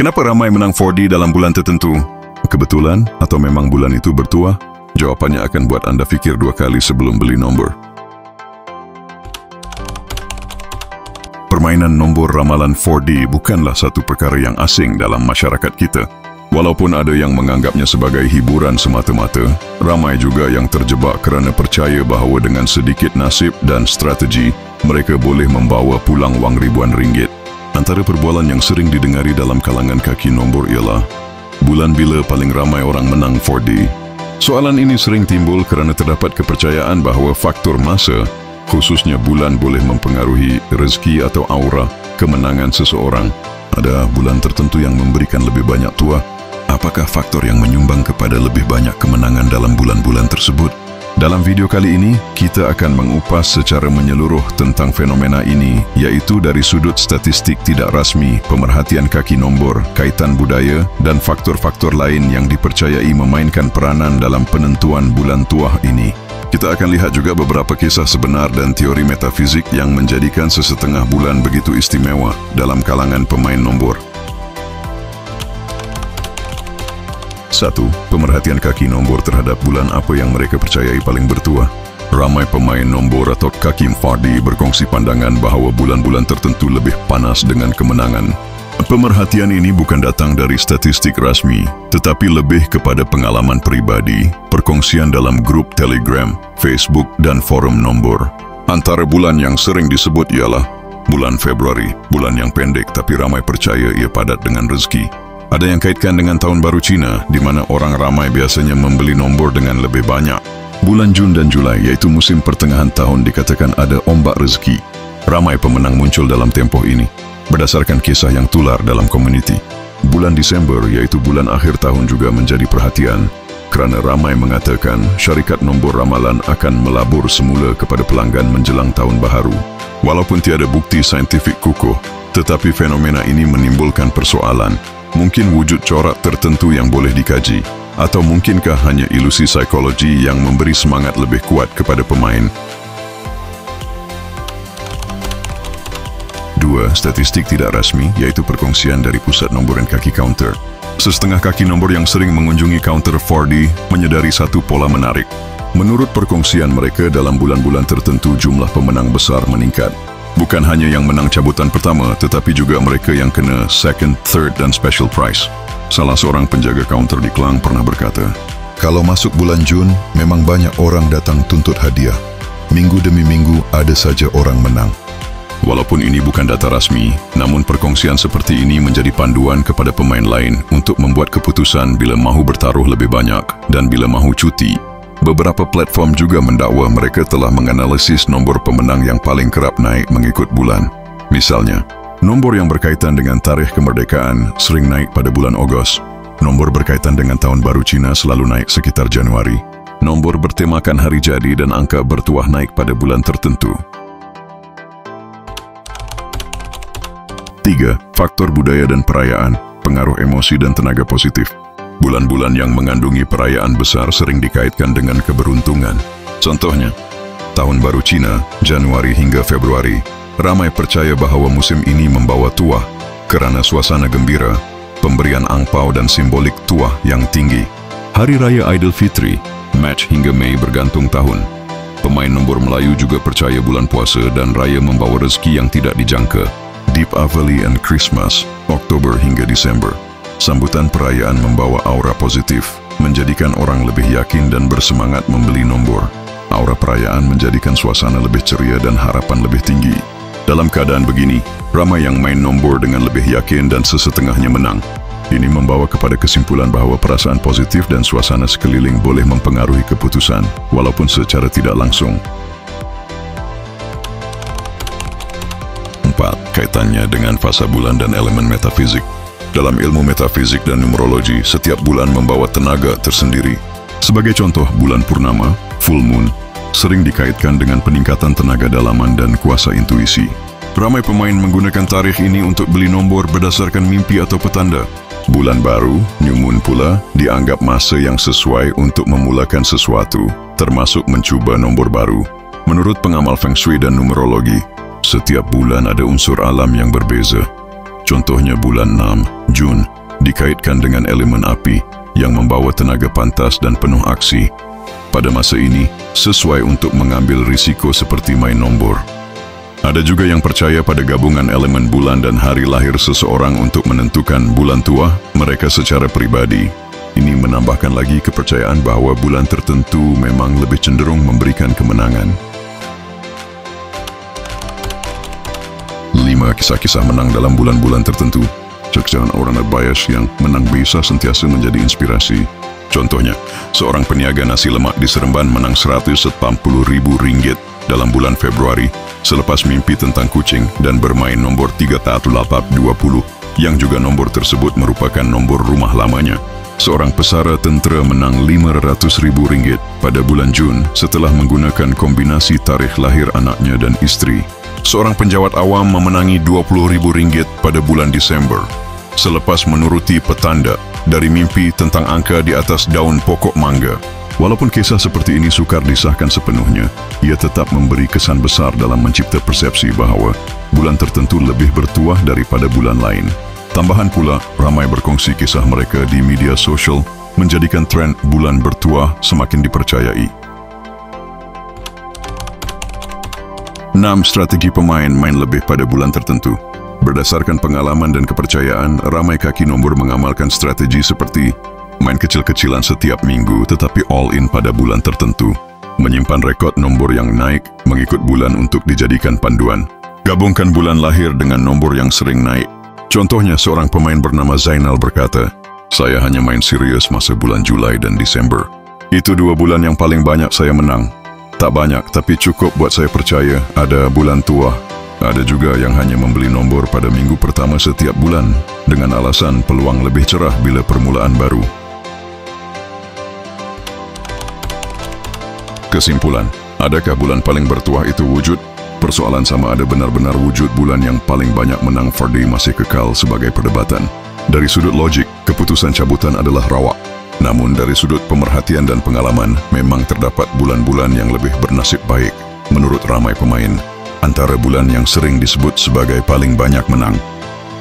Kenapa ramai menang 4D dalam bulan tertentu? Kebetulan atau memang bulan itu bertuah? Jawapannya akan buat Anda fikir 2 kali sebelum beli nombor. Permainan nombor ramalan 4D bukanlah satu perkara yang asing dalam masyarakat kita. Walaupun ada yang menganggapnya sebagai hiburan semata-mata, ramai juga yang terjebak kerana percaya bahawa dengan sedikit nasib dan strategi, mereka boleh membawa pulang wang ribuan ringgit. Antara perbualan yang sering didengari dalam kalangan kaki nombor ialah, bulan bila paling ramai orang menang 4D? Soalan ini sering timbul kerana terdapat kepercayaan bahawa faktor masa, khususnya bulan, boleh mempengaruhi rezeki atau aura kemenangan seseorang. Ada bulan tertentu yang memberikan lebih banyak tuah. Apakah faktor yang menyumbang kepada lebih banyak kemenangan dalam bulan-bulan tersebut? Dalam video kali ini, kita akan mengupas secara menyeluruh tentang fenomena ini, iaitu dari sudut statistik tidak rasmi, pemerhatian kaki nombor, kaitan budaya, dan faktor-faktor lain yang dipercayai memainkan peranan dalam penentuan bulan tuah ini. Kita akan lihat juga beberapa kisah sebenar dan teori metafizik yang menjadikan sesetengah bulan begitu istimewa dalam kalangan pemain nombor. 1. Pemerhatian kaki nombor terhadap bulan apa yang mereka percayai paling bertuah. Ramai pemain nombor atau kaki 4D berkongsi pandangan bahawa bulan-bulan tertentu lebih panas dengan kemenangan. Pemerhatian ini bukan datang dari statistik rasmi, tetapi lebih kepada pengalaman peribadi, perkongsian dalam grup Telegram, Facebook, dan forum nombor. Antara bulan yang sering disebut ialah bulan Februari, bulan yang pendek tapi ramai percaya ia padat dengan rezeki. Ada yang kaitkan dengan tahun baru Cina, di mana orang ramai biasanya membeli nombor dengan lebih banyak. Bulan Jun dan Julai, iaitu musim pertengahan tahun, dikatakan ada ombak rezeki. Ramai pemenang muncul dalam tempoh ini, berdasarkan kisah yang tular dalam komuniti. Bulan Disember, iaitu bulan akhir tahun, juga menjadi perhatian, kerana ramai mengatakan syarikat nombor ramalan akan melabur semula kepada pelanggan menjelang tahun baharu. Walaupun tiada bukti saintifik kukuh, tetapi fenomena ini menimbulkan persoalan. Mungkin wujud corak tertentu yang boleh dikaji, atau mungkinkah hanya ilusi psikologi yang memberi semangat lebih kuat kepada pemain? 2. Statistik tidak rasmi, iaitu perkongsian dari pusat nombor dan kaki counter. Setengah kaki nombor yang sering mengunjungi counter 4D menyedari satu pola menarik. Menurut perkongsian mereka, dalam bulan-bulan tertentu jumlah pemenang besar meningkat. Bukan hanya yang menang cabutan pertama, tetapi juga mereka yang kena second, third, dan special prize. Salah seorang penjaga kaunter di Klang pernah berkata, "Kalau masuk bulan Jun, memang banyak orang datang tuntut hadiah. Minggu demi minggu ada saja orang menang." Walaupun ini bukan data rasmi, namun perkongsian seperti ini menjadi panduan kepada pemain lain untuk membuat keputusan bila mahu bertaruh lebih banyak dan bila mahu cuti. Beberapa platform juga mendakwa mereka telah menganalisis nombor pemenang yang paling kerap naik mengikut bulan. Misalnya, nombor yang berkaitan dengan tarikh kemerdekaan sering naik pada bulan Ogos. Nombor berkaitan dengan tahun baru Cina selalu naik sekitar Januari. Nombor bertemakan hari jadi dan angka bertuah naik pada bulan tertentu. 3. Faktor budaya dan perayaan, pengaruh emosi dan tenaga positif. Bulan-bulan yang mengandungi perayaan besar sering dikaitkan dengan keberuntungan. Contohnya, Tahun Baru Cina, Januari hingga Februari, ramai percaya bahawa musim ini membawa tuah kerana suasana gembira, pemberian angpau dan simbolik tuah yang tinggi. Hari Raya Aidilfitri, Mac hingga Mei bergantung tahun. Pemain nombor Melayu juga percaya bulan puasa dan raya membawa rezeki yang tidak dijangka. Deepavali and Christmas, Oktober hingga Disember. Sambutan perayaan membawa aura positif, menjadikan orang lebih yakin dan bersemangat membeli nombor. Aura perayaan menjadikan suasana lebih ceria dan harapan lebih tinggi. Dalam keadaan begini, ramai yang main nombor dengan lebih yakin dan sesetengahnya menang. Ini membawa kepada kesimpulan bahawa perasaan positif dan suasana sekeliling boleh mempengaruhi keputusan, walaupun secara tidak langsung. 4. Kaitannya dengan fasa bulan dan elemen metafizik. Dalam ilmu metafizik dan numerologi, setiap bulan membawa tenaga tersendiri. Sebagai contoh, bulan purnama, full moon, sering dikaitkan dengan peningkatan tenaga dalaman dan kuasa intuisi. Ramai pemain menggunakan tarikh ini untuk beli nombor berdasarkan mimpi atau petanda. Bulan baru, new moon pula, dianggap masa yang sesuai untuk memulakan sesuatu, termasuk mencuba nombor baru. Menurut pengamal Feng Shui dan numerologi, setiap bulan ada unsur alam yang berbeza. Contohnya bulan 6, Jun, dikaitkan dengan elemen api yang membawa tenaga pantas dan penuh aksi. Pada masa ini, sesuai untuk mengambil risiko seperti main nombor. Ada juga yang percaya pada gabungan elemen bulan dan hari lahir seseorang untuk menentukan bulan tua mereka secara pribadi. Ini menambahkan lagi kepercayaan bahwa bulan tertentu memang lebih cenderung memberikan kemenangan. 5 kisah-kisah menang dalam bulan-bulan tertentu. Jangan orang bias yang menang bisa sentiasa menjadi inspirasi. Contohnya, seorang peniaga nasi lemak di Seremban menang Rp180.000 dalam bulan Februari selepas mimpi tentang kucing dan bermain nombor 3820 yang juga nombor tersebut merupakan nombor rumah lamanya. Seorang pesara tentera menang Rp500.000 pada bulan Jun setelah menggunakan kombinasi tarikh lahir anaknya dan istri. Seorang penjawat awam memenangi Rp20.000 pada bulan Desember selepas menuruti petanda dari mimpi tentang angka di atas daun pokok mangga. Walaupun kisah seperti ini sukar disahkan sepenuhnya, ia tetap memberi kesan besar dalam mencipta persepsi bahawa bulan tertentu lebih bertuah daripada bulan lain. Tambahan pula, ramai berkongsi kisah mereka di media sosial menjadikan tren bulan bertuah semakin dipercayai. 6. Strategi pemain main lebih pada bulan tertentu. Berdasarkan pengalaman dan kepercayaan, ramai kaki nombor mengamalkan strategi seperti main kecil-kecilan setiap minggu tetapi all-in pada bulan tertentu, menyimpan rekod nombor yang naik mengikut bulan untuk dijadikan panduan, gabungkan bulan lahir dengan nombor yang sering naik. Contohnya, seorang pemain bernama Zainal berkata, "Saya hanya main serius masa bulan Julai dan Desember. Itu 2 bulan yang paling banyak saya menang. Tak banyak, tapi cukup buat saya percaya ada bulan tua." Ada juga yang hanya membeli nombor pada minggu pertama setiap bulan dengan alasan peluang lebih cerah bila permulaan baru. Kesimpulan, adakah bulan paling bertuah itu wujud? Persoalan sama ada benar-benar wujud bulan yang paling banyak menang Fardi masih kekal sebagai perdebatan. Dari sudut logik, keputusan cabutan adalah rawak. Namun dari sudut pemerhatian dan pengalaman, memang terdapat bulan-bulan yang lebih bernasib baik. Menurut ramai pemain, antara bulan yang sering disebut sebagai paling banyak menang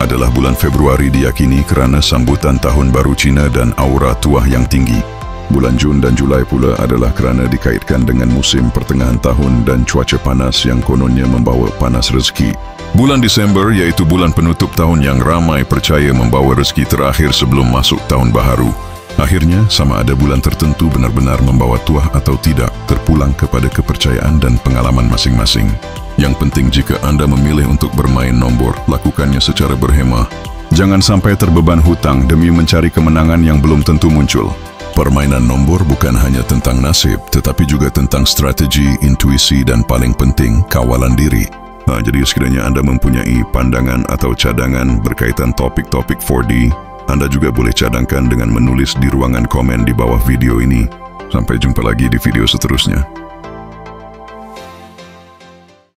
adalah bulan Februari, diyakini kerana sambutan Tahun Baru Cina dan aura tuah yang tinggi. Bulan Jun dan Julai pula adalah kerana dikaitkan dengan musim pertengahan tahun dan cuaca panas yang kononnya membawa panas rezeki. Bulan Desember iaitu bulan penutup tahun yang ramai percaya membawa rezeki terakhir sebelum masuk tahun baharu. Akhirnya, sama ada bulan tertentu benar-benar membawa tuah atau tidak terpulang kepada kepercayaan dan pengalaman masing-masing. Yang penting jika anda memilih untuk bermain nombor, lakukannya secara berhemah. Jangan sampai terbeban hutang demi mencari kemenangan yang belum tentu muncul. Permainan nombor bukan hanya tentang nasib, tetapi juga tentang strategi, intuisi dan paling penting, kawalan diri. Jadi sekiranya anda mempunyai pandangan atau cadangan berkaitan topik-topik 4D, anda juga boleh cadangkan dengan menulis di ruangan komen di bawah video ini. Sampai jumpa lagi di video seterusnya.